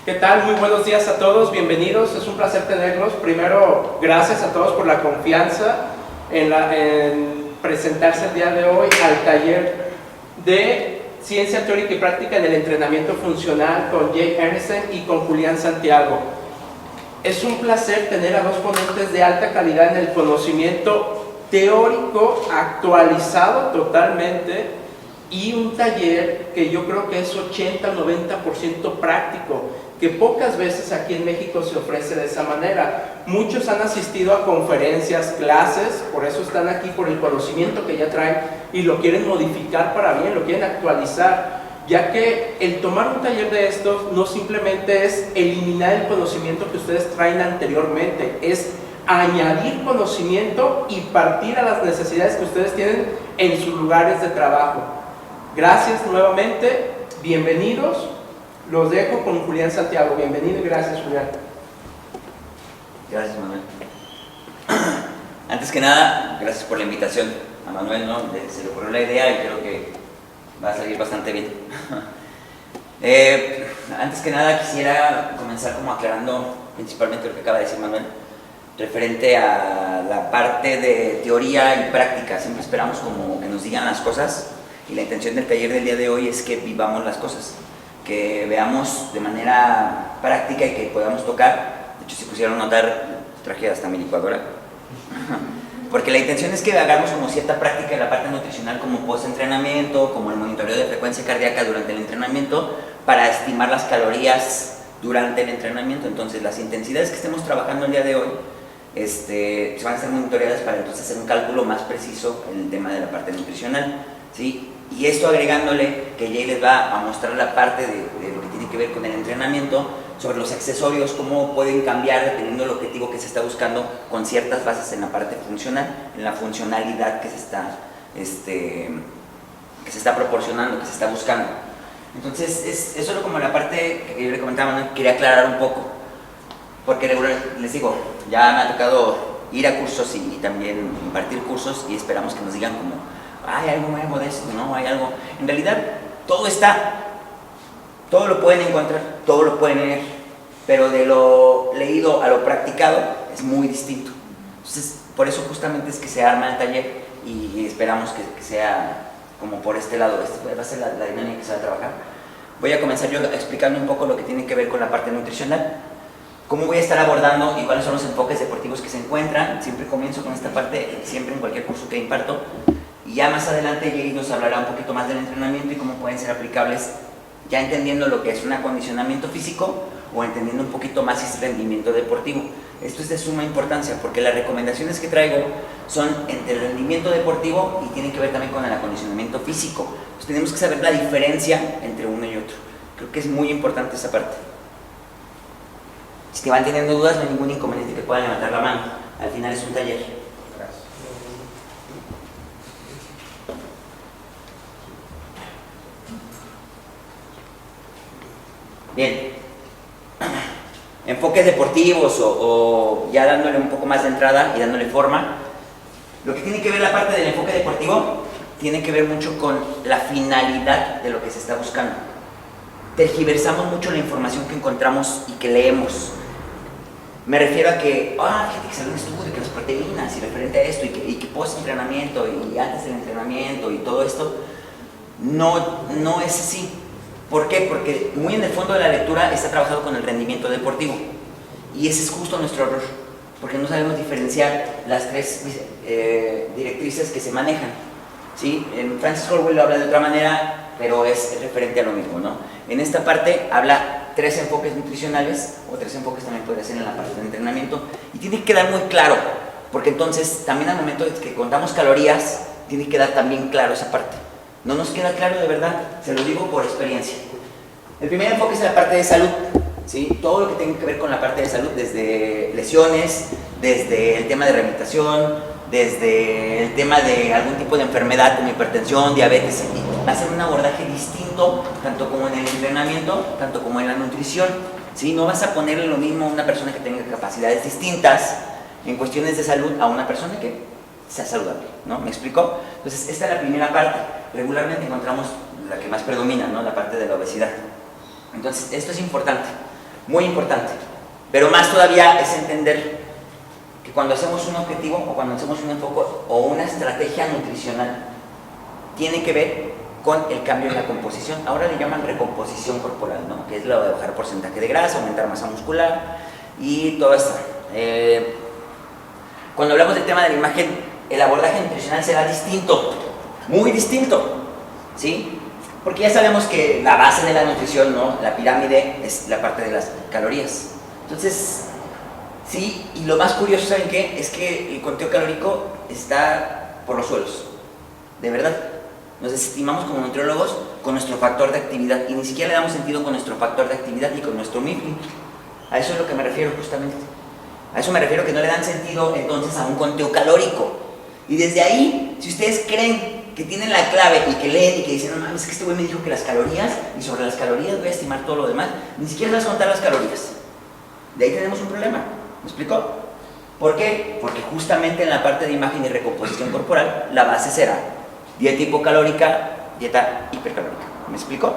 ¿Qué tal? Muy buenos días a todos, bienvenidos, es un placer tenerlos. Primero, gracias a todos por la confianza en presentarse el día de hoy al taller de Ciencia Teórica y Práctica en el Entrenamiento Funcional con Jay Ernsten y con Julián Santiago. Es un placer tener a dos ponentes de alta calidad en el conocimiento teórico actualizado totalmente y un taller que yo creo que es 80-90% práctico, que pocas veces aquí en México se ofrece de esa manera. Muchos han asistido a conferencias, clases, por eso están aquí, por el conocimiento que ya traen y lo quieren modificar para bien, lo quieren actualizar, ya que el tomar un taller de estos no simplemente es eliminar el conocimiento que ustedes traen anteriormente, es añadir conocimiento y partir a las necesidades que ustedes tienen en sus lugares de trabajo. Gracias nuevamente, bienvenidos. Los dejo con Julián Santiago. Bienvenido y gracias, Julián. Gracias, Manuel. Antes que nada, gracias por la invitación a Manuel, ¿no? Se le ocurrió la idea y creo que va a salir bastante bien. Antes que nada, quisiera comenzar como aclarando principalmente lo que acaba de decir Manuel, referente a la parte de teoría y práctica. Siempre esperamos como que nos digan las cosas y la intención del taller del día de hoy es que vivamos las cosas, que veamos de manera práctica y que podamos tocar. De hecho, si pusieron a notar, traje hasta mi licuadora, porque la intención es que hagamos como cierta práctica en la parte nutricional, como post-entrenamiento, como el monitoreo de frecuencia cardíaca durante el entrenamiento, para estimar las calorías durante el entrenamiento. Entonces, las intensidades que estemos trabajando el día de hoy se van a ser monitoreadas para entonces hacer un cálculo más preciso en el tema de la parte nutricional, ¿sí? Y esto agregándole que Jay les va a mostrar la parte de lo que tiene que ver con el entrenamiento, sobre los accesorios, cómo pueden cambiar dependiendo del objetivo que se está buscando, con ciertas bases en la parte funcional, en la funcionalidad que se está proporcionando, que se está buscando. Entonces, eso es como la parte que yo le comentaba, ¿no? Quería aclarar un poco, porque les digo, ya me ha tocado ir a cursos y también impartir cursos y esperamos que nos digan como hay algo nuevo de esto, ¿no? Hay algo. En realidad, todo está, todo lo pueden encontrar, todo lo pueden leer, pero de lo leído a lo practicado es muy distinto. Entonces, por eso justamente es que se arma el taller y esperamos que sea como por este lado. Va a ser la dinámica que se va a trabajar. Voy a comenzar yo explicando un poco lo que tiene que ver con la parte nutricional, cómo voy a estar abordando y cuáles son los enfoques deportivos que se encuentran. Siempre comienzo con esta parte, siempre en cualquier curso que imparto. Y ya más adelante Jay nos hablará un poquito más del entrenamiento y cómo pueden ser aplicables, ya entendiendo lo que es un acondicionamiento físico o entendiendo un poquito más ese rendimiento deportivo. Esto es de suma importancia porque las recomendaciones que traigo son entre el rendimiento deportivo y tienen que ver también con el acondicionamiento físico. Pues tenemos que saber la diferencia entre uno y otro. Creo que es muy importante esa parte. Si van teniendo dudas, no hay ningún inconveniente que puedan levantar la mano. Al final es un taller. Bien, enfoques deportivos o ya dándole un poco más de entrada y dándole forma. Lo que tiene que ver la parte del enfoque deportivo tiene que ver mucho con la finalidad de lo que se está buscando. Tergiversamos mucho la información que encontramos y que leemos. Me refiero a que, fíjate que salió un estudio que las proteínas y referente a esto y que post-entrenamiento y antes del entrenamiento y todo esto, no es así. ¿Por qué? Porque muy en el fondo de la lectura está trabajado con el rendimiento deportivo y ese es justo nuestro error, porque no sabemos diferenciar las tres directrices que se manejan, ¿sí? En Francis Horwell lo habla de otra manera, pero es referente a lo mismo, ¿no? En esta parte habla tres enfoques nutricionales, o tres enfoques también puede ser en la parte de entrenamiento, y tiene que quedar muy claro, porque entonces también al momento de que contamos calorías, tiene que quedar también claro esa parte. No nos queda claro de verdad, se lo digo por experiencia. El primer enfoque es la parte de salud, ¿sí? Todo lo que tenga que ver con la parte de salud, desde lesiones, desde el tema de rehabilitación, desde el tema de algún tipo de enfermedad como hipertensión, diabetes, va a ser un abordaje distinto, tanto como en el entrenamiento, tanto como en la nutrición, ¿sí? No vas a ponerle lo mismo a una persona que tenga capacidades distintas en cuestiones de salud a una persona que sea saludable, ¿no? ¿Me explico? Entonces, esta es la primera parte. Regularmente encontramos la que más predomina, ¿no? La parte de la obesidad. Entonces, esto es importante. Muy importante. Pero más todavía es entender que cuando hacemos un objetivo o cuando hacemos un enfoque o una estrategia nutricional, tiene que ver con el cambio en la composición. Ahora le llaman recomposición corporal, ¿no? Que es lo de bajar porcentaje de grasa, aumentar masa muscular y todo esto. Cuando hablamos del tema de la imagen, el abordaje nutricional será distinto, muy distinto, ¿sí? Porque ya sabemos que la base de la nutrición, ¿no? La pirámide es la parte de las calorías. Entonces, sí, y lo más curioso, ¿saben qué? Es que el conteo calórico está por los suelos, de verdad. Nos desestimamos como nutriólogos con nuestro factor de actividad y ni siquiera le damos sentido con nuestro factor de actividad ni con nuestro MIFLI. A eso es lo que me refiero justamente. A eso me refiero, que no le dan sentido entonces a un conteo calórico. Y desde ahí, si ustedes creen que tienen la clave y que leen y que dicen, no mames, es que este güey me dijo que las calorías, y sobre las calorías voy a estimar todo lo demás, ni siquiera vas a contar las calorías. De ahí tenemos un problema. ¿Me explico? ¿Por qué? Porque justamente en la parte de imagen y recomposición corporal, la base será dieta hipocalórica, dieta hipercalórica. ¿Me explico?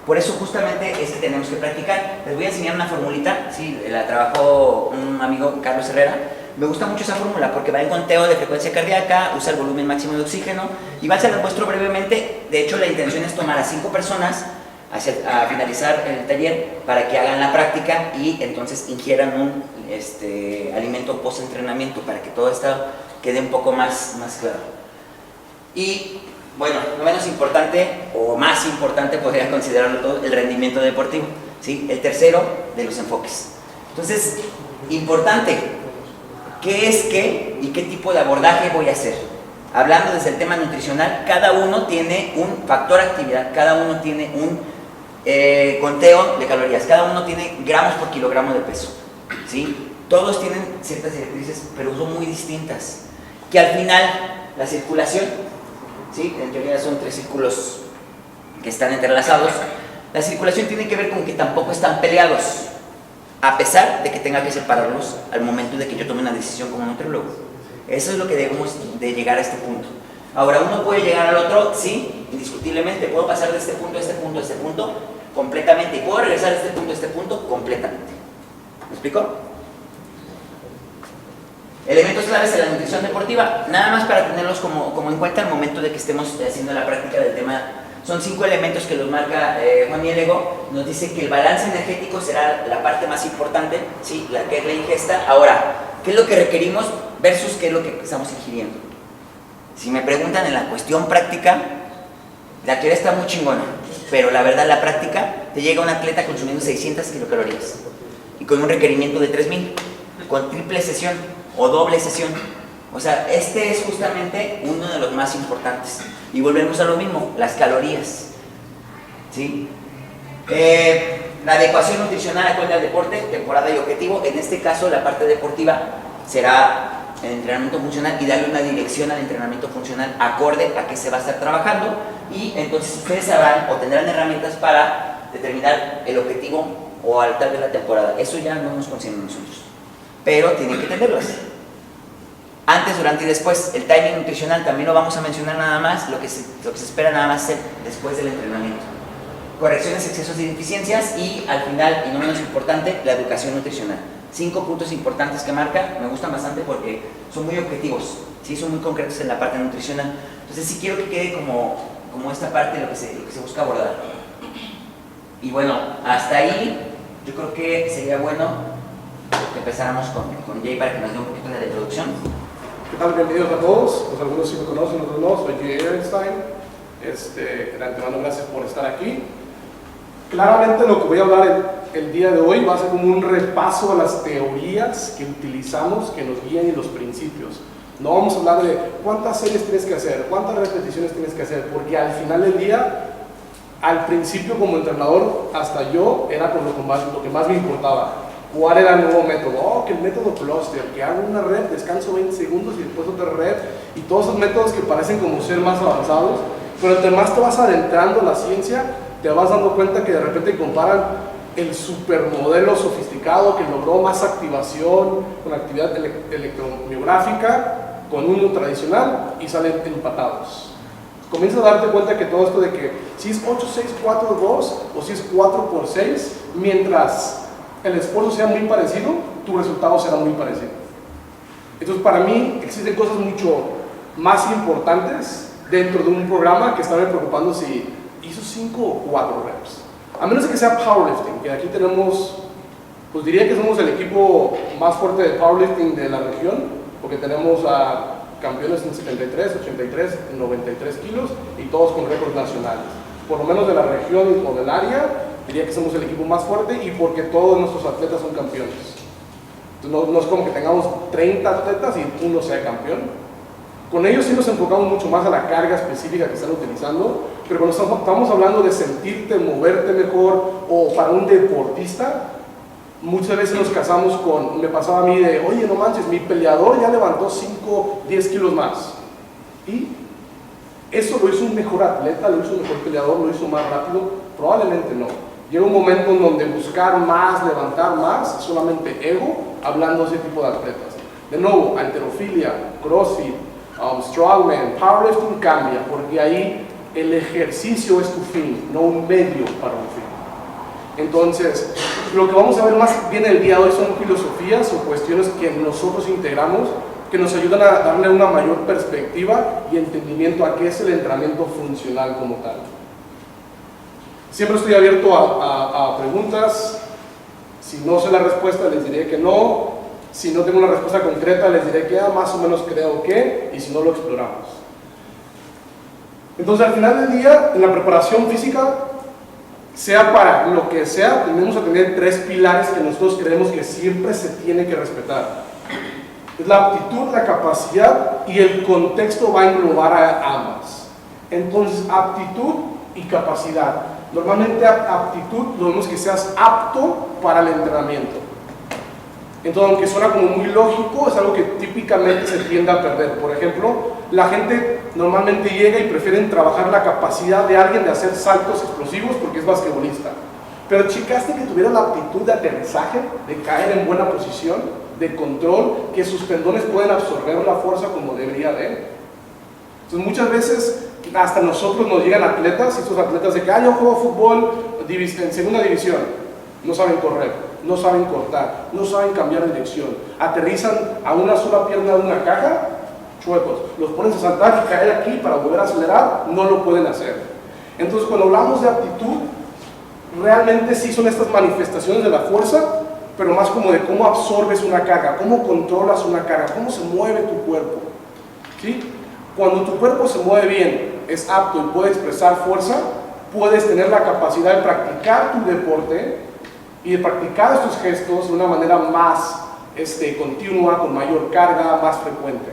Por eso justamente es que tenemos que practicar. Les voy a enseñar una formulita, sí, la trabajó un amigo, Carlos Herrera. Me gusta mucho esa fórmula porque va en conteo de frecuencia cardíaca, usa el volumen máximo de oxígeno y va a ser, lo muestro brevemente. De hecho, la intención es tomar a 5 personas a finalizar el taller para que hagan la práctica y entonces ingieran un alimento post-entrenamiento para que todo esto quede un poco más claro. Y bueno, no menos importante o más importante podría considerarlo todo, el rendimiento deportivo, ¿sí? El tercero de los enfoques. Entonces, importante, ¿qué es qué y qué tipo de abordaje voy a hacer? Hablando desde el tema nutricional, cada uno tiene un factor actividad, cada uno tiene un conteo de calorías, cada uno tiene gramos por kilogramo de peso, ¿sí? Todos tienen ciertas directrices, pero son muy distintas. Que al final, la circulación, ¿sí? En teoría son 3 círculos que están entrelazados. La circulación tiene que ver con que tampoco están peleados, a pesar de que tenga que separarlos al momento de que yo tome una decisión como nutriólogo. Eso es lo que debemos de llegar a este punto. Ahora, uno puede llegar al otro, sí, indiscutiblemente. Puedo pasar de este punto a este punto a este punto completamente y puedo regresar de este punto a este punto completamente. ¿Me explico? Elementos claves de la nutrición deportiva, nada más para tenerlos como en cuenta al momento de que estemos haciendo la práctica del tema. Son 5 elementos que los marca Juan Mielego. Nos dice que el balance energético será la parte más importante, ¿sí? La que es la ingesta. Ahora, ¿qué es lo que requerimos versus qué es lo que estamos ingiriendo? Si me preguntan en la cuestión práctica, la teoría está muy chingona, pero la verdad, la práctica, te llega un atleta consumiendo 600 kilocalorías y con un requerimiento de 3000, con triple sesión o doble sesión. O sea, este es justamente uno de los más importantes. Y volvemos a lo mismo, las calorías, ¿sí? La adecuación nutricional acorde al deporte, temporada y objetivo. En este caso, la parte deportiva será el entrenamiento funcional y darle una dirección al entrenamiento funcional acorde a que se va a estar trabajando. Y entonces ustedes sabrán o tendrán herramientas para determinar el objetivo o altar de la temporada. Eso ya no nos consideramos nosotros, pero tienen que tenerlas. Antes, durante y después, el timing nutricional también lo vamos a mencionar nada más, lo que se espera nada más hacer después del entrenamiento. Correcciones, excesos y deficiencias y al final, y no menos importante, la educación nutricional. 5 puntos importantes que marca, me gustan bastante porque son muy objetivos, ¿sí? Son muy concretos en la parte nutricional. Entonces sí quiero que quede como esta parte de lo que se busca abordar. Y bueno, hasta ahí yo creo que sería bueno que empezáramos con Jay para que nos dé un poquito de la introducción. ¿Qué tal? Bienvenidos a todos. Pues algunos sí me conocen, otros no. Soy Jay Ehrenstein. De antemano, gracias por estar aquí. Claramente lo que voy a hablar el día de hoy va a ser como un repaso a las teorías que utilizamos, que nos guían y los principios. No vamos a hablar de cuántas series tienes que hacer, cuántas repeticiones tienes que hacer, porque al final del día, al principio como entrenador, hasta yo era con lo que más me importaba. ¿Cuál era el nuevo método? Oh, que el método cluster, que hago una rep, descanso 20 segundos y después otra rep, y todos esos métodos que parecen como ser más avanzados, pero entre más te vas adentrando en la ciencia, te vas dando cuenta que de repente comparan el supermodelo sofisticado que logró más activación con actividad electromiográfica con uno tradicional y salen empatados. Comienzas a darte cuenta que todo esto de que si es 8, 6, 4, 2 o si es 4 por 6, mientras el esfuerzo sea muy parecido, tu resultado será muy parecido. Entonces, para mí, existen cosas mucho más importantes dentro de un programa que estarme preocupando si hizo 5 o 4 reps. A menos de que sea powerlifting, que aquí tenemos, pues diría que somos el equipo más fuerte de powerlifting de la región, porque tenemos a campeones en 73, 83, 93 kilos y todos con récords nacionales. Por lo menos de la región o del área, diría que somos el equipo más fuerte y porque todos nuestros atletas son campeones. Entonces, no es como que tengamos 30 atletas y uno sea campeón. Con ellos sí nos enfocamos mucho más a la carga específica que están utilizando, pero cuando estamos hablando de sentirte, moverte mejor o para un deportista, muchas veces nos casamos con, me pasaba a mí de, oye, no manches, mi peleador ya levantó 5, 10 kilos más. ¿Y eso lo hizo un mejor atleta, lo hizo un mejor peleador, lo hizo más rápido? Probablemente no. Llega un momento en donde buscar más, levantar más, es solamente ego, hablando de ese tipo de atletas. De nuevo, halterofilia, crossfit, strongman, powerlifting cambia, porque ahí el ejercicio es tu fin, no un medio para un fin. Entonces, lo que vamos a ver más bien el día de hoy son filosofías o cuestiones que nosotros integramos, que nos ayudan a darle una mayor perspectiva y entendimiento a qué es el entrenamiento funcional como tal. Siempre estoy abierto a preguntas. Si no sé la respuesta, les diré que no. Si no tengo una respuesta concreta, les diré que más o menos creo que, y si no, lo exploramos. Entonces, al final del día, en la preparación física, sea para lo que sea, tenemos a tener 3 pilares que nosotros creemos que siempre se tiene que respetar. Es la aptitud, la capacidad y el contexto va a englobar a ambas. Entonces, aptitud y capacidad. Normalmente aptitud lo vemos que seas apto para el entrenamiento. Entonces, aunque suena como muy lógico, es algo que típicamente se tiende a perder. Por ejemplo, la gente normalmente llega y prefieren trabajar la capacidad de alguien de hacer saltos explosivos porque es basquetbolista. Pero checaste que tuviera la aptitud de aterrizaje, de caer en buena posición, de control, que sus tendones pueden absorber la fuerza como debería de. Entonces, muchas veces hasta nosotros nos llegan atletas, y estos atletas de que yo juego fútbol en segunda división, no saben correr, no saben cortar, no saben cambiar de dirección, aterrizan a una sola pierna de una caja, chuecos, los pones a saltar y caer aquí para volver a acelerar, no lo pueden hacer. Entonces, cuando hablamos de aptitud, realmente sí son estas manifestaciones de la fuerza, pero más como de cómo absorbes una carga, cómo controlas una carga, cómo se mueve tu cuerpo. ¿Sí? Cuando tu cuerpo se mueve bien, es apto y puede expresar fuerza, puedes tener la capacidad de practicar tu deporte y de practicar estos gestos de una manera más continua, con mayor carga, más frecuente.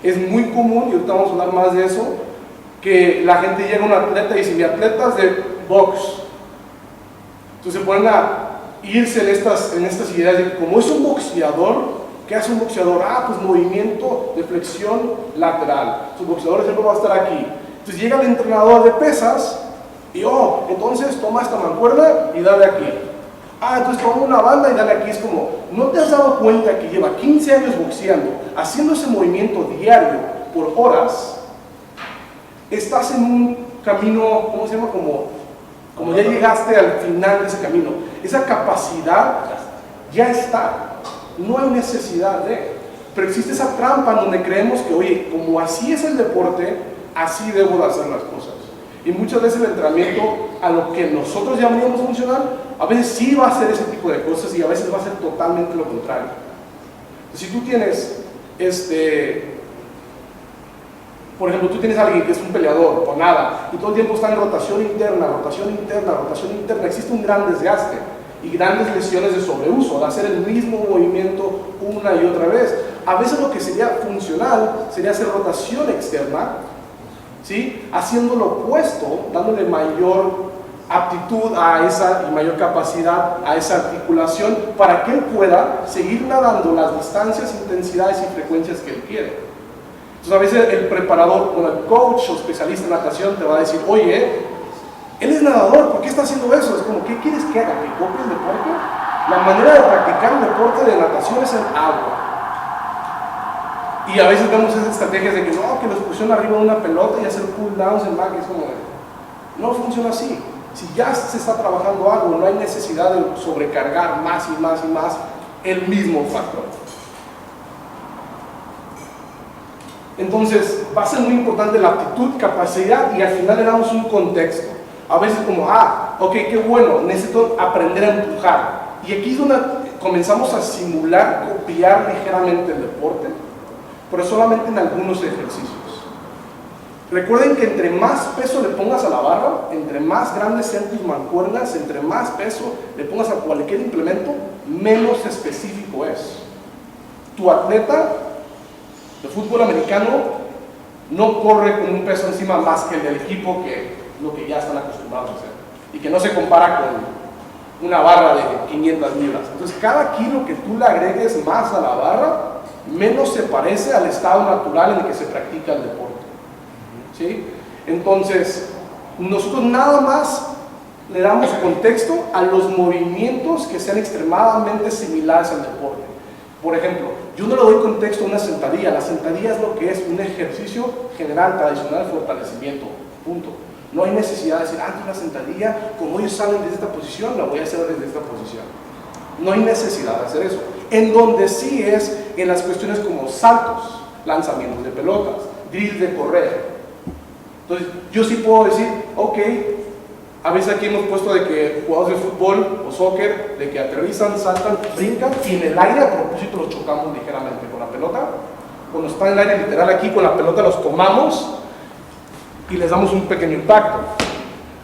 Es muy común, y ahorita vamos a hablar más de eso, que la gente llega a un atleta y dice, mi atleta es de box. Entonces se ponen a irse en estas ideas de que como es un boxeador, ¿qué hace un boxeador? Pues movimiento de flexión lateral. Su boxeador siempre va a estar aquí. Entonces llega el entrenador de pesas y, entonces toma esta mancuerna y dale aquí. Entonces toma una banda y dale aquí. Es como, ¿no te has dado cuenta que lleva 15 años boxeando, haciendo ese movimiento diario por horas? Estás en un camino, ¿cómo se llama? Como ya llegaste al final de ese camino. Esa capacidad ya está. No hay necesidad de. Pero existe esa trampa en donde creemos que, oye, como así es el deporte, así debo de hacer las cosas. Y muchas veces el entrenamiento, a lo que nosotros llamaríamos funcional, a veces sí va a hacer ese tipo de cosas y a veces va a ser totalmente lo contrario. Si tú tienes, por ejemplo, tú tienes a alguien que es un peleador o nada, y todo el tiempo está en rotación interna, rotación interna, rotación interna, existe un gran desgaste y grandes lesiones de sobreuso, de hacer el mismo movimiento una y otra vez. A veces lo que sería funcional sería hacer rotación externa, ¿sí? Haciendo lo opuesto, dándole mayor aptitud a esa y mayor capacidad a esa articulación para que él pueda seguir nadando las distancias, intensidades y frecuencias que él quiere. Entonces a veces el preparador o el coach o especialista en natación te va a decir, oye, él es nadador, ¿por qué está haciendo eso? Es como, ¿qué quieres que haga? ¿Que copie el deporte? La manera de practicar un deporte de natación es en agua. Y a veces vemos esas estrategias de que no, que los pusieron arriba de una pelota y hacer pull downs en back, es como, no funciona así. Si ya se está trabajando algo, no hay necesidad de sobrecargar más y más y más el mismo factor. Entonces, va a ser muy importante la aptitud, capacidad y al final le damos un contexto. A veces como, ok, qué bueno, necesito aprender a empujar. Y aquí es donde comenzamos a simular, copiar ligeramente el deporte, pero solamente en algunos ejercicios. Recuerden que entre más peso le pongas a la barra, entre más grandes sean tus mancuernas, entre más peso le pongas a cualquier implemento, menos específico es. Tu atleta de fútbol americano no corre con un peso encima más que el del equipo, que lo que ya están acostumbrados a hacer, y que no se compara con una barra de 500 libras. Entonces, cada kilo que tú le agregues más a la barra, menos se parece al estado natural en el que se practica el deporte. ¿Sí? Entonces, nosotros nada más le damos contexto a los movimientos que sean extremadamente similares al deporte. Por ejemplo, yo no le doy contexto a una sentadilla. La sentadilla es lo que es un ejercicio general, tradicional de fortalecimiento. Punto. No hay necesidad de decir, antes la sentadilla, como ellos salen desde esta posición, la voy a hacer desde esta posición. No hay necesidad de hacer eso. En donde sí es en las cuestiones como saltos, lanzamientos de pelotas, drills de correr. Entonces, yo sí puedo decir, ok, a veces aquí hemos puesto de que jugadores de fútbol o soccer, de que aterrizan, saltan, brincan y en el aire a propósito los chocamos ligeramente con la pelota. Cuando están en el aire literal aquí con la pelota los tomamos y les damos un pequeño impacto.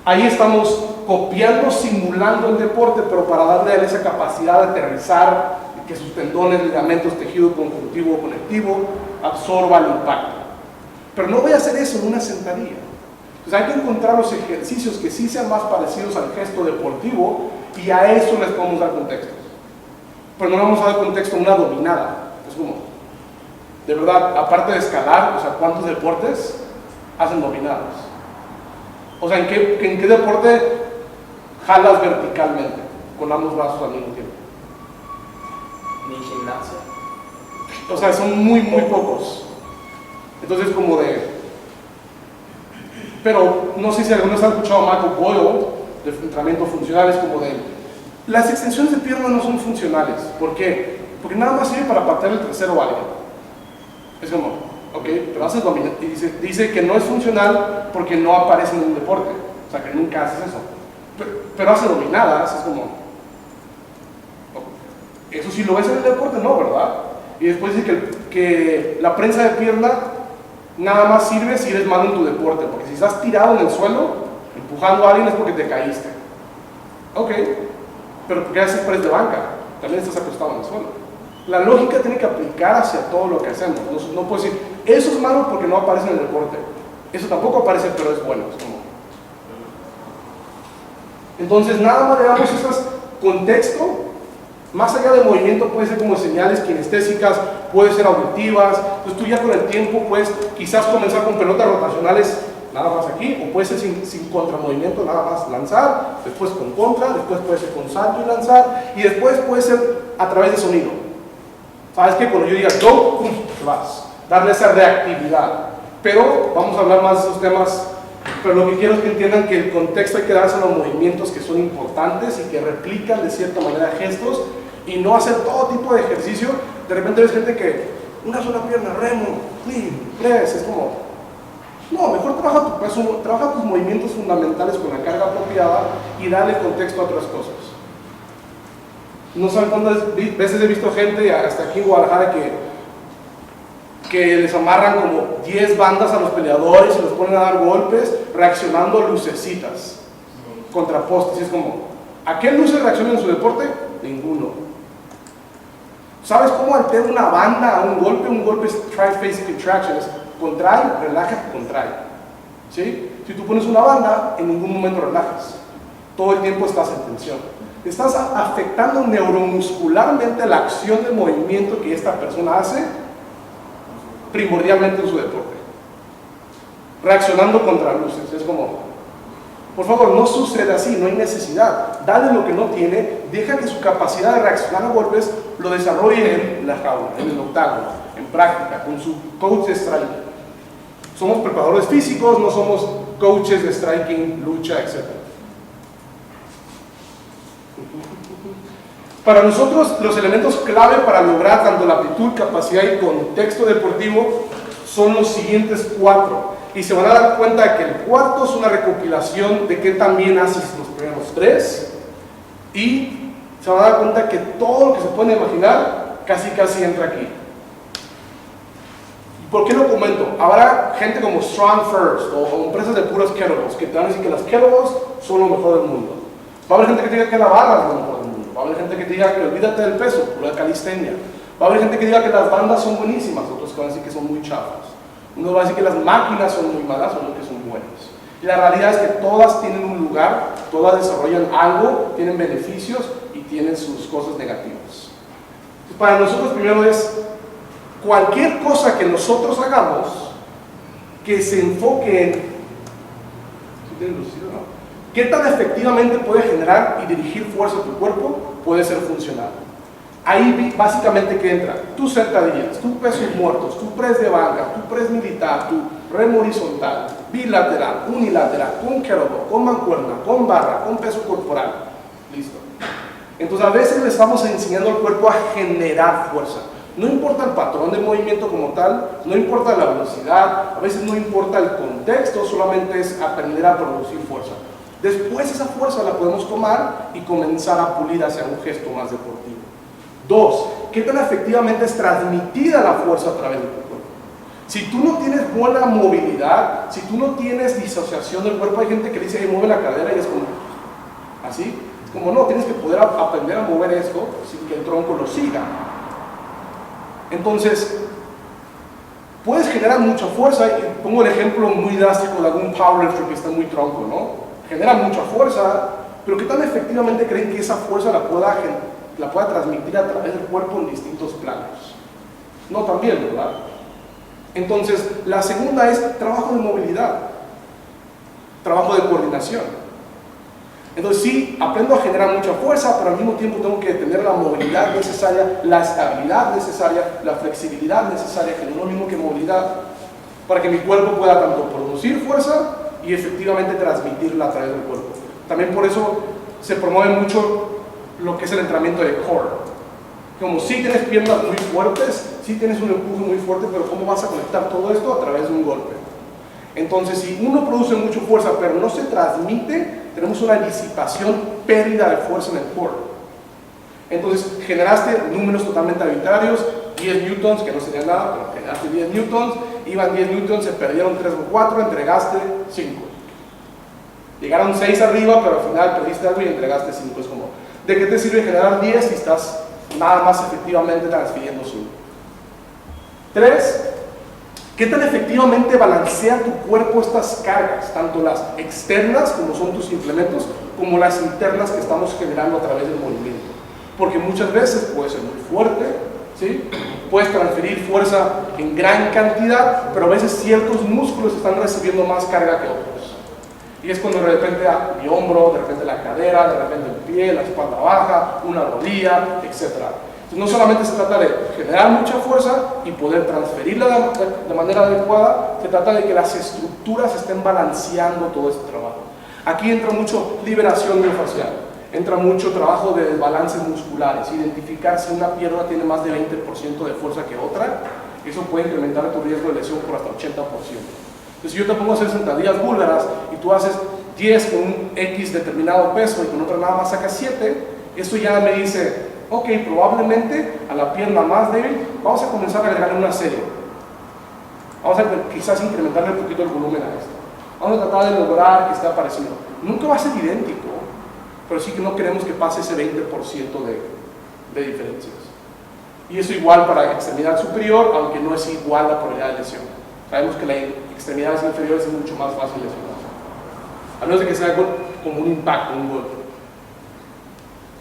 Ahí estamos copiando, simulando el deporte, pero para darle a él esa capacidad de aterrizar, que sus tendones, ligamentos, tejido conjuntivo o conectivo absorba el impacto. Pero no voy a hacer eso en una sentadilla. Entonces hay que encontrar los ejercicios que sí sean más parecidos al gesto deportivo y a eso les podemos dar contexto. Pero no le vamos a dar contexto a una dominada. Es como, de verdad, aparte de escalar, o sea, ¿cuántos deportes hacen dominadas? O sea, ¿en qué deporte jalas verticalmente con ambos brazos al mismo tiempo? Ni gimnasia. O sea, son muy pocos. Entonces, como de... Pero no sé si algunos han escuchado a Michael Boyle de entrenamiento funcional, es como de... Las extensiones de pierna no son funcionales. ¿Por qué? Porque nada más sirve para patear el trasero a alguien. Es como, ok, pero haces dominada. Y dice que no es funcional porque no aparece en un deporte. O sea, que nunca haces eso. Pero hace dominadas, es como... Eso sí lo ves en el deporte, no, ¿verdad? Y después dice que la prensa de pierna nada más sirve si eres malo en tu deporte, porque si estás tirado en el suelo, empujando a alguien es porque te caíste. Ok, pero ¿por qué haces press de banca? También estás acostado en el suelo. La lógica tiene que aplicar hacia todo lo que hacemos. No puedo decir, eso es malo porque no aparece en el deporte. Eso tampoco aparece, pero es bueno. Es como... Entonces, nada más le damos ese contexto. Más allá del movimiento puede ser como señales kinestésicas, puede ser auditivas. Entonces tú ya con el tiempo puedes quizás comenzar con pelotas rotacionales nada más aquí, o puede ser sin contramovimiento, nada más lanzar, después con contra, después puede ser con salto y lanzar, y después puede ser a través de sonido. Sabes que cuando yo diga go, ¡pum!, te vas. Darle esa reactividad. Pero vamos a hablar más de esos temas. Pero lo que quiero es que entiendan que el contexto hay que darse a los movimientos que son importantes y que replican de cierta manera gestos y no hacer todo tipo de ejercicio. De repente ves gente que una sola pierna, remo, clean, press, es como, no, mejor trabaja tu peso, trabaja tus movimientos fundamentales con la carga apropiada y dale contexto a otras cosas. No saben cuántas veces he visto gente, hasta aquí en Guadalajara, que les amarran como 10 bandas a los peleadores y los ponen a dar golpes reaccionando a lucecitas contra postes. Y es como, ¿a qué luces reaccionan en su deporte? Ninguno. ¿Sabes cómo altera una banda a un golpe? Un golpe es triphasic contraction, es contrae, relaja, contrae. ¿Sí? Si tú pones una banda, en ningún momento relajas. Todo el tiempo estás en tensión. Estás afectando neuromuscularmente la acción de movimiento que esta persona hace primordialmente en su deporte, reaccionando contra luces. Es como, por favor, no sucede así, no hay necesidad. Dale lo que no tiene, deja que su capacidad de reaccionar a golpes lo desarrolle en la jaula, en el octágono, en práctica, con su coach de striking. Somos preparadores físicos, no somos coaches de striking, lucha, etc. Para nosotros, los elementos clave para lograr tanto la aptitud, capacidad y contexto deportivo son los siguientes 4. Y se van a dar cuenta que el cuarto es una recopilación de qué también haces los primeros 3. Y se van a dar cuenta que todo lo que se pueden imaginar casi entra aquí. ¿Por qué lo comento? Habrá gente como Strong First o empresas de puras kettlebells que te van a decir que las kettlebells son lo mejor del mundo. Va a haber gente que te diga que la barra es lo mejor del mundo. Va a haber gente que te diga que olvídate del peso, pura calistenia. Va a haber gente que diga que las bandas son buenísimas, otros que van a decir que son muy chafas. Uno va a decir que las máquinas son muy malas, otros que son buenas. Y la realidad es que todas tienen un lugar, todas desarrollan algo, tienen beneficios y tienen sus cosas negativas. Para nosotros primero es cualquier cosa que nosotros hagamos que se enfoque en qué tan efectivamente puede generar y dirigir fuerza a tu cuerpo, puede ser funcional. Ahí básicamente que entra tus sentadillas, tus pesos muertos, tu press de banca, tu press militar, tu remo horizontal, bilateral, unilateral, con kettlebell, con mancuerna, con barra, con peso corporal. Listo. Entonces a veces le estamos enseñando al cuerpo a generar fuerza. No importa el patrón de movimiento como tal, no importa la velocidad, a veces no importa el contexto, solamente es aprender a producir fuerza. Después esa fuerza la podemos tomar y comenzar a pulir hacia un gesto más deportivo. 2. ¿Qué tan efectivamente es transmitida la fuerza a través de tu cuerpo? Si tú no tienes buena movilidad, si tú no tienes disociación del cuerpo, hay gente que dice, mueve la cadera y es como, así. Es como, no, tienes que poder aprender a mover esto sin que el tronco lo siga. Entonces, puedes generar mucha fuerza, y pongo el ejemplo muy drástico de algún powerlifter que está muy tronco, ¿no? Genera mucha fuerza, pero ¿qué tan efectivamente creen que esa fuerza la pueda transmitir a través del cuerpo en distintos planos? No tan bien, ¿verdad? Entonces, la segunda es trabajo de movilidad, trabajo de coordinación. Entonces sí, aprendo a generar mucha fuerza, pero al mismo tiempo tengo que tener la movilidad necesaria, la estabilidad necesaria, la flexibilidad necesaria, que no es lo mismo que movilidad, para que mi cuerpo pueda tanto producir fuerza y efectivamente transmitirla a través del cuerpo. También por eso se promueve mucho lo que es el entrenamiento de core. Como si tienes piernas muy fuertes, si tienes un empuje muy fuerte, pero ¿cómo vas a conectar todo esto? A través de un golpe. Entonces, si uno produce mucha fuerza, pero no se transmite, tenemos una disipación, pérdida de fuerza en el core. Entonces, generaste números totalmente arbitrarios, 10 newtons, que no sería nada, pero generaste 10 newtons, iban 10 newtons, se perdieron 3 o 4, entregaste 5. Llegaron 6 arriba, pero al final perdiste algo y entregaste 5. Es como, ¿de qué te sirve generar 10 si estás nada más efectivamente transfiriendo 5? 3. ¿Qué tan efectivamente balancea tu cuerpo estas cargas? Tanto las externas, como son tus implementos, como las internas que estamos generando a través del movimiento. Porque muchas veces puede ser muy fuerte, ¿sí? Puedes transferir fuerza en gran cantidad, pero a veces ciertos músculos están recibiendo más carga que otros. Y es cuando de repente mi hombro, de repente la cadera, de repente el pie, la espalda baja, una rodilla, etc. Entonces, no solamente se trata de generar mucha fuerza y poder transferirla de manera adecuada, se trata de que las estructuras estén balanceando todo este trabajo. Aquí entra mucho liberación miofascial, entra mucho trabajo de desbalances musculares, identificar si una pierna tiene más de 20% de fuerza que otra, eso puede incrementar tu riesgo de lesión por hasta 80%. Entonces, si yo te pongo a hacer sentadillas búlgaras y tú haces 10 con un X determinado peso y con otra nada más sacas 7, eso ya me dice, ok, probablemente a la pierna más débil vamos a comenzar a agregarle una serie. Vamos a quizás incrementarle un poquito el volumen a esto. Vamos a tratar de lograr que esté parecido. Nunca va a ser idéntico, pero sí que no queremos que pase ese 20% de diferencias. Y eso igual para extremidad superior, aunque no es igual la probabilidad de lesión. Sabemos que las extremidades inferiores es mucho más fácil lesionar, a menos de que sea como un impacto, un golpe.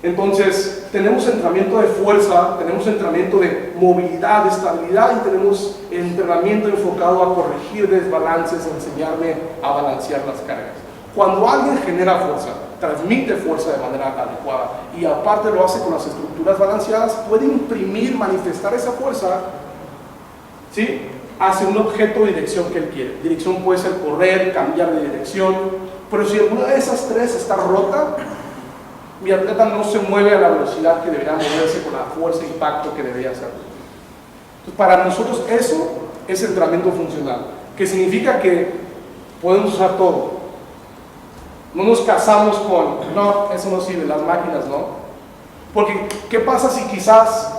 Entonces, tenemos entrenamiento de fuerza, tenemos entrenamiento de movilidad, de estabilidad y tenemos entrenamiento enfocado a corregir desbalances, a enseñarme a balancear las cargas. Cuando alguien genera fuerza, transmite fuerza de manera adecuada y aparte lo hace con las estructuras balanceadas, puede imprimir, manifestar esa fuerza, ¿sí?, hacia un objeto o dirección que él quiere. Dirección puede ser correr, cambiar de dirección, pero si alguna de esas tres está rota, mi atleta no se mueve a la velocidad que debería moverse, con la fuerza e impacto que debería hacer. Entonces, para nosotros eso es entrenamiento funcional, que significa que podemos usar todo. No nos casamos con, no, eso no sirve, las máquinas no. Porque, ¿qué pasa si quizás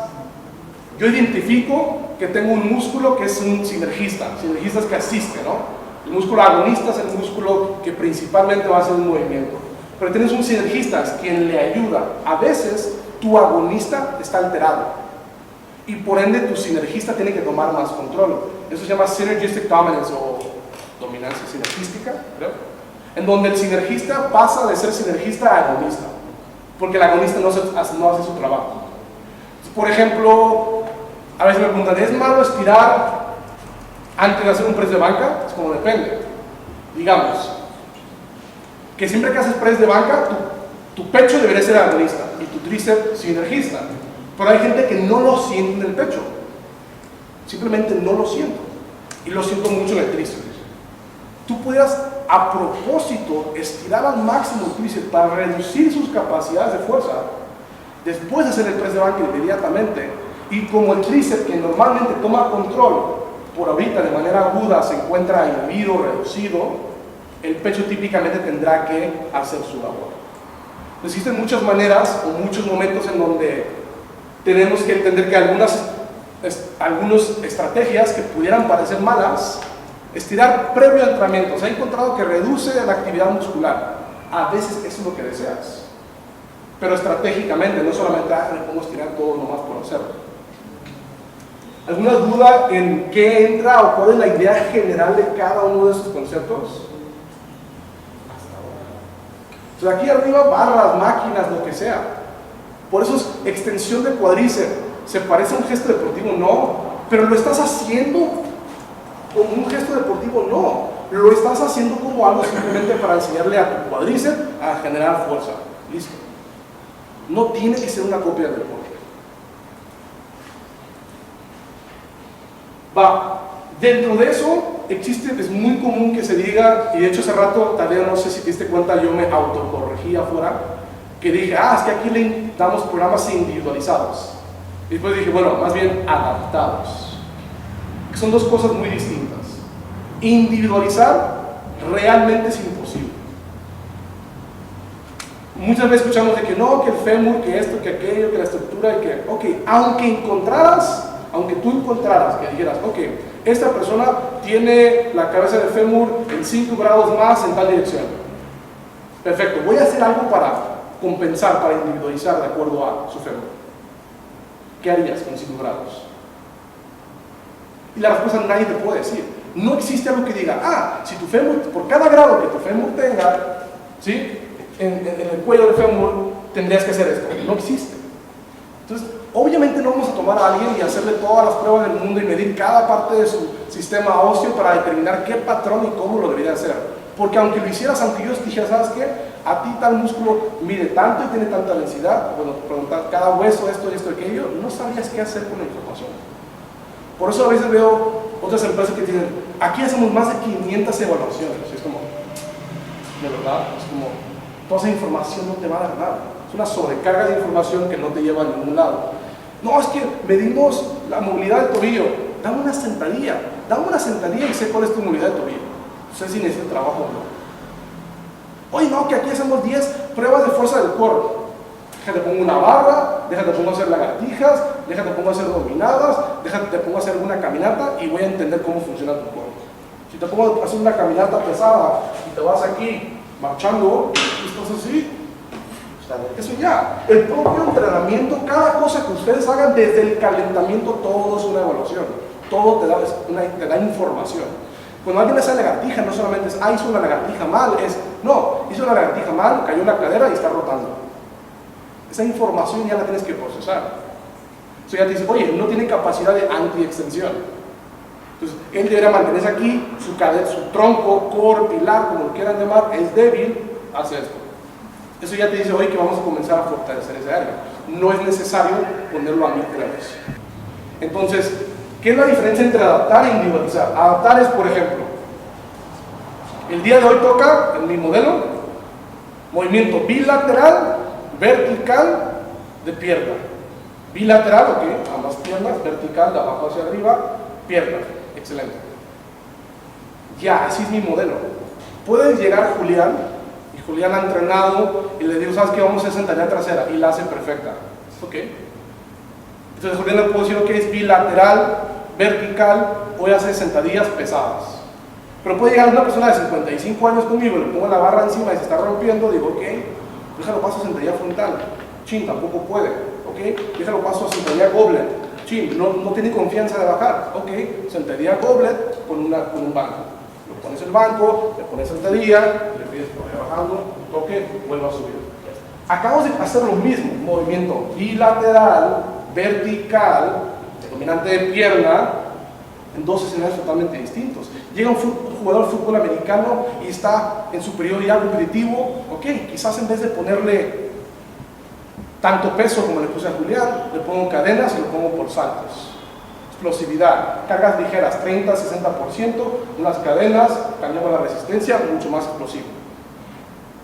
yo identifico que tengo un músculo que es un sinergista es que asiste, ¿no? El músculo agonista es el músculo que principalmente va a hacer un movimiento. Pero tienes un sinergista, es quien le ayuda. A veces, tu agonista está alterado. Y por ende, tu sinergista tiene que tomar más control. Eso se llama synergistic dominance o dominancia sinergística, creo. En donde el sinergista pasa de ser sinergista a agonista. Porque el agonista no hace su trabajo. Por ejemplo, a veces me preguntan, ¿es malo estirar antes de hacer un press de banca? Es como depende. Digamos, que siempre que haces press de banca, tu pecho debería ser agonista y tu tríceps sinergista. Pero hay gente que no lo siente en el pecho. Simplemente no lo siento. Y lo siento mucho en el tríceps. Tú pudieras a propósito estirar al máximo el tríceps para reducir sus capacidades de fuerza después de hacer el press de banca inmediatamente. Y como el tríceps, que normalmente toma control, por ahorita de manera aguda se encuentra inhibido, reducido, el pecho típicamente tendrá que hacer su labor. Existen muchas maneras o muchos momentos en donde tenemos que entender que algunas estrategias que pudieran parecer malas, estirar previo al entrenamiento, se ha encontrado que reduce la actividad muscular. A veces eso es lo que deseas, pero estratégicamente, no solamente me pongo a estirar todo nomás por hacerlo. ¿Alguna duda en qué entra o cuál es la idea general de cada uno de esos conceptos? Entonces aquí arriba, barras, máquinas, lo que sea. Por eso es extensión de cuádriceps. ¿Se parece a un gesto deportivo? No. ¿Pero lo estás haciendo como un gesto deportivo? No. Lo estás haciendo como algo simplemente para enseñarle a tu cuádriceps a generar fuerza. Listo. No tiene que ser una copia del deporte. Va. Dentro de eso existe, es muy común que se diga, y de hecho hace rato, tal vez no sé si te diste cuenta, yo me autocorregí afuera, que dije, es que aquí le damos programas individualizados. Y después dije, bueno, más bien adaptados. Que son dos cosas muy distintas. Individualizar realmente es imposible. Muchas veces escuchamos de que no, que el fémur, que esto, que aquello, que la estructura, y que, ok, aunque tú encontraras, que dijeras, ok, esta persona tiene la cabeza del fémur en 5 grados más en tal dirección. Perfecto, voy a hacer algo para compensar, para individualizar de acuerdo a su fémur. ¿Qué harías con 5 grados? Y la respuesta nadie te puede decir. No existe algo que diga, si tu fémur, por cada grado que tu fémur tenga, ¿sí? en el cuello del fémur, tendrías que hacer esto. No existe. Entonces, obviamente no vamos a tomar a alguien y hacerle todas las pruebas del mundo y medir cada parte de su sistema óseo para determinar qué patrón y cómo lo debería hacer. Porque aunque lo hicieras, aunque yo dijera, ¿sabes qué? A ti tal músculo mide tanto y tiene tanta densidad, bueno, preguntar cada hueso, esto y esto y aquello, no sabrías qué hacer con la información. Por eso a veces veo otras empresas que dicen, aquí hacemos más de 500 evaluaciones. Y es como, de verdad, es como, toda esa información no te va a dar nada. Es una sobrecarga de información que no te lleva a ningún lado. No, es que medimos la movilidad del tobillo. Dame una sentadilla y sé cuál es tu movilidad del tobillo. Sé si necesitas trabajo o no. Oye, no, que aquí hacemos 10 pruebas de fuerza del core. Déjate pongo una barra, déjate pongo a hacer lagartijas, déjate pongo a hacer dominadas, déjate pongo a hacer una caminata y voy a entender cómo funciona tu cuerpo. Si te pongo a hacer una caminata pesada y te vas aquí marchando y estás así, eso ya, el propio entrenamiento, cada cosa que ustedes hagan desde el calentamiento, todo es una evaluación, todo te da información. Cuando alguien hace lagartija, no solamente es, hizo una lagartija mal, hizo una lagartija mal, cayó en la cadera y está rotando. Esa información ya la tienes que procesar. Eso ya te dice, oye, no tiene capacidad de anti-extensión. Entonces, él debería mantenerse aquí, su tronco, core, pilar, como lo quieran llamar, es débil, hace esto. Eso ya te dice hoy que vamos a comenzar a fortalecer esa área. No es necesario ponerlo a 1000 grados. Entonces, ¿qué es la diferencia entre adaptar e individualizar? Adaptar es, por ejemplo, el día de hoy toca, en mi modelo, movimiento bilateral vertical de pierna, bilateral, ok, ambas piernas, vertical de abajo hacia arriba, pierna, excelente. Ya, así es mi modelo. Puede llegar Julián, y Julián ha entrenado, y le digo, ¿sabes qué? Vamos a hacer sentadilla trasera, y la hace perfecta, ok. Entonces Julián le puedo decir, ok, es bilateral, vertical, voy a hacer sentadillas pesadas. Pero puede llegar una persona de 55 años conmigo, le pongo la barra encima y se está rompiendo, digo, ok, déjalo paso a sentadilla frontal, chin, tampoco puede, ok, déjalo paso a sentadilla goblet, chin, no tiene confianza de bajar, ok, sentadilla goblet con un banco. Le pones el banco, le pones sentadilla, le pides que vaya bajando, toque, vuelva a subir. Acabamos de hacer lo mismo, movimiento bilateral, vertical, dominante de pierna, en dos escenarios totalmente distintos. Llega un jugador de fútbol americano y está en su periodo ya competitivo, ok, quizás en vez de ponerle tanto peso como le puse a Julián, le pongo cadenas y lo pongo por saltos. Explosividad, cargas ligeras, 30-60%, unas cadenas, cambiamos la resistencia, mucho más explosivo.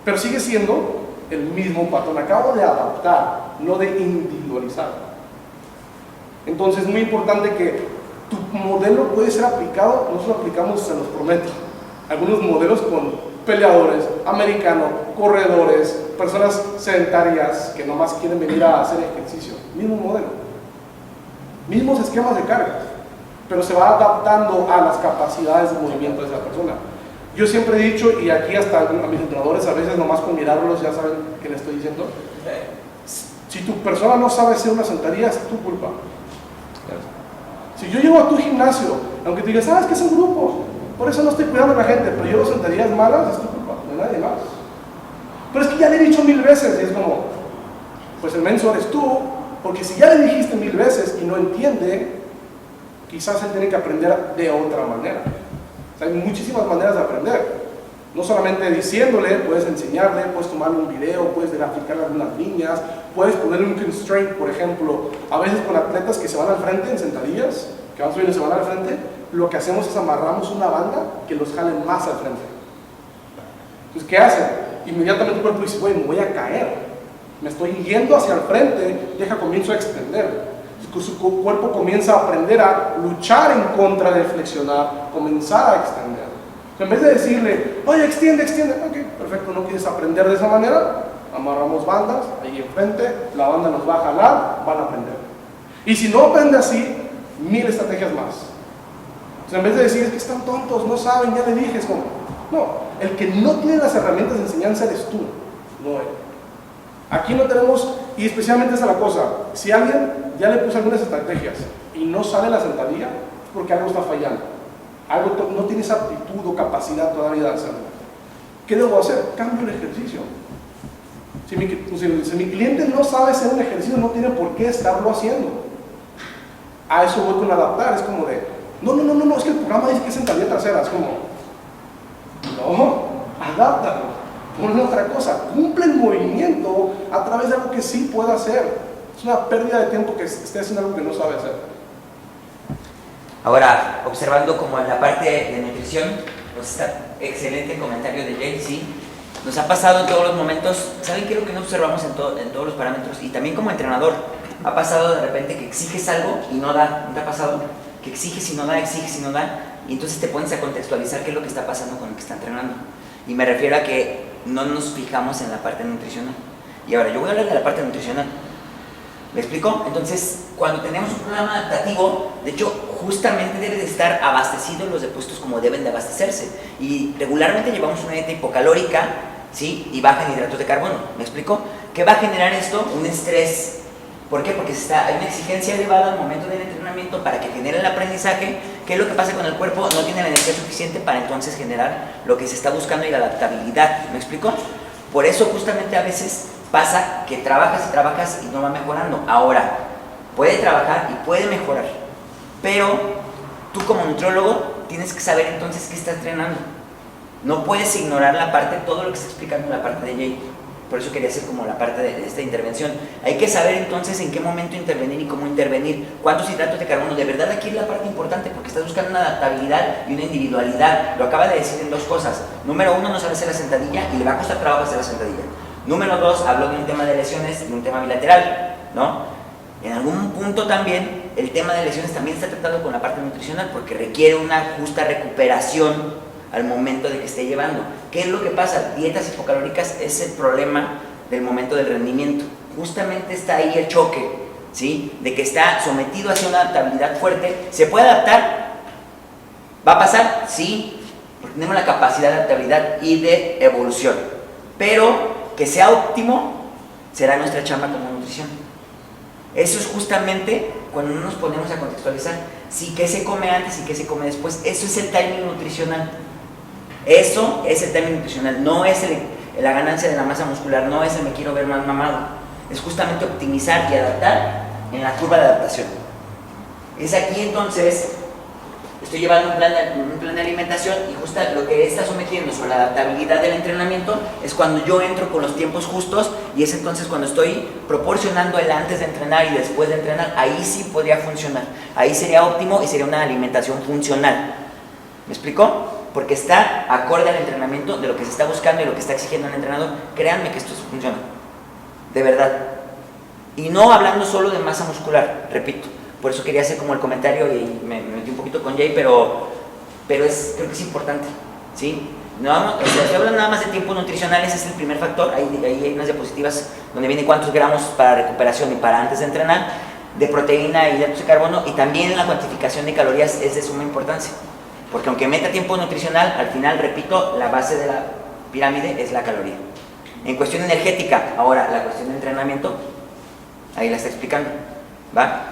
Pero sigue siendo el mismo patrón, acabo de adaptar, no de individualizar. Entonces es muy importante que tu modelo puede ser aplicado, nosotros lo aplicamos, se los prometo, algunos modelos con peleadores, americanos, corredores, personas sedentarias que nomás quieren venir a hacer ejercicio, mismo modelo, mismos esquemas de cargas, pero se va adaptando a las capacidades de movimiento de esa persona. Yo siempre he dicho, y aquí hasta a mis entrenadores a veces nomás con mirarlos ya saben qué les estoy diciendo, si tu persona no sabe hacer una sentadilla es tu culpa. Si yo llego a tu gimnasio, aunque te digas, sabes que es un grupo, por eso no estoy cuidando a la gente, pero yo hago sentadillas malas, es tu culpa, de nadie más. Pero es que ya le he dicho 1000 veces, y es como, pues el menso eres tú, porque si ya le dijiste 1000 veces y no entiende, quizás él tiene que aprender de otra manera. O sea, hay muchísimas maneras de aprender. No solamente diciéndole, puedes enseñarle, puedes tomarle un video, puedes graficarle algunas líneas, puedes ponerle un constraint, por ejemplo. A veces con atletas que se van al frente en sentadillas, que van subiendo y se van al frente, lo que hacemos es amarramos una banda que los jale más al frente. Entonces, ¿qué hacen? Inmediatamente el cuerpo dice, güey, me voy a caer, me estoy yendo hacia el frente, comienzo a extender. Su cuerpo comienza a aprender a luchar en contra de flexionar, comenzar a extender. En vez de decirle, oye, extiende, ok, perfecto, no quieres aprender de esa manera, amarramos bandas, ahí enfrente, la banda nos va a jalar, van a aprender. Y si no aprende así, 1000 estrategias más. En vez de decir, es que están tontos, no saben, ya le dije, es como, no, el que no tiene las herramientas de enseñanza eres tú, no él. Aquí no tenemos, y especialmente esa es la cosa, si alguien ya le puso algunas estrategias y no sabe la sentadilla, es porque algo está fallando. Algo no tiene esa aptitud o capacidad todavía de hacerlo. ¿Qué debo hacer? Cambio el ejercicio. Si mi cliente no sabe hacer un ejercicio, no tiene por qué estarlo haciendo. A eso voy con adaptar. Es como de, no, es que el programa dice que es sentadilla trasera. Es como, no, adáptalo. Ponle otra cosa. Cumple el movimiento a través de algo que sí pueda hacer. Es una pérdida de tiempo que esté haciendo algo que no sabe hacer. Ahora, observando como en la parte de nutrición, pues está excelente comentario de Jay, sí. Nos ha pasado en todos los momentos, ¿saben qué es lo que no observamos en todos los parámetros? Y también como entrenador, ha pasado de repente que exiges algo y no da, ¿no te ha pasado? Que exiges y no da, y entonces te pones a contextualizar qué es lo que está pasando con el que está entrenando. Y me refiero a que no nos fijamos en la parte nutricional. Y ahora, yo voy a hablar de la parte nutricional. ¿Me explico? Entonces, cuando tenemos un programa adaptativo, de hecho, justamente debe de estar abastecidos los depósitos como deben de abastecerse. Y regularmente llevamos una dieta hipocalórica, ¿sí? Y baja en hidratos de carbono. ¿Me explico? ¿Qué va a generar esto? Un estrés. ¿Por qué? Porque hay una exigencia elevada al momento del entrenamiento para que genere el aprendizaje. ¿Qué es lo que pasa con el cuerpo? No tiene la energía suficiente para entonces generar lo que se está buscando y la adaptabilidad. ¿Me explico? Por eso justamente a veces pasa que trabajas y no va mejorando. Ahora, puede trabajar y puede mejorar, pero tú como nutriólogo tienes que saber entonces qué estás entrenando. No puedes ignorar la parte, todo lo que está explicando la parte de Jay. Por eso quería hacer como la parte de esta intervención. Hay que saber entonces en qué momento intervenir y cómo intervenir. ¿Cuántos hidratos de carbono? De verdad aquí es la parte importante porque estás buscando una adaptabilidad y una individualidad. Lo acaba de decir en 2 cosas. Número 1, no sabe hacer la sentadilla y le va a costar trabajo hacer la sentadilla. Número 2, hablo de un tema de lesiones, de un tema bilateral, ¿no? En algún punto también, el tema de lesiones también está tratado con la parte nutricional porque requiere una justa recuperación al momento de que esté llevando. ¿Qué es lo que pasa? Dietas hipocalóricas es el problema del momento del rendimiento. Justamente está ahí el choque, ¿sí? De que está sometido hacia una adaptabilidad fuerte. ¿Se puede adaptar? ¿Va a pasar? Sí, porque tenemos la capacidad de adaptabilidad y de evolución. Pero que sea óptimo será nuestra chamba como nutrición. Eso es justamente cuando no nos ponemos a contextualizar si qué se come antes y qué se come después. Eso es el timing nutricional. Eso es el timing nutricional. No es la ganancia de la masa muscular, no es el me quiero ver más mamado. Es justamente optimizar y adaptar en la curva de adaptación. Es aquí entonces, estoy llevando un plan de alimentación y justo lo que está sometiendo sobre la adaptabilidad del entrenamiento es cuando yo entro con los tiempos justos y es entonces cuando estoy proporcionando el antes de entrenar y después de entrenar. Ahí sí podría funcionar, ahí sería óptimo y sería una alimentación funcional. ¿Me explico? Porque está acorde al entrenamiento de lo que se está buscando y lo que está exigiendo el entrenador. Créanme que esto funciona, de verdad. Y no hablando solo de masa muscular, repito. Por eso quería hacer como el comentario y me metí un poquito con Jay, pero creo que es importante, ¿sí? No, o sea, estoy hablando nada más de tiempos nutricionales, ese es el primer factor. Ahí hay unas diapositivas donde viene cuántos gramos para recuperación y para antes de entrenar, de proteína y hidratos de carbono, y también la cuantificación de calorías es de suma importancia. Porque aunque meta tiempo nutricional, al final, repito, la base de la pirámide es la caloría. En cuestión energética, ahora la cuestión de entrenamiento, ahí la está explicando, ¿va?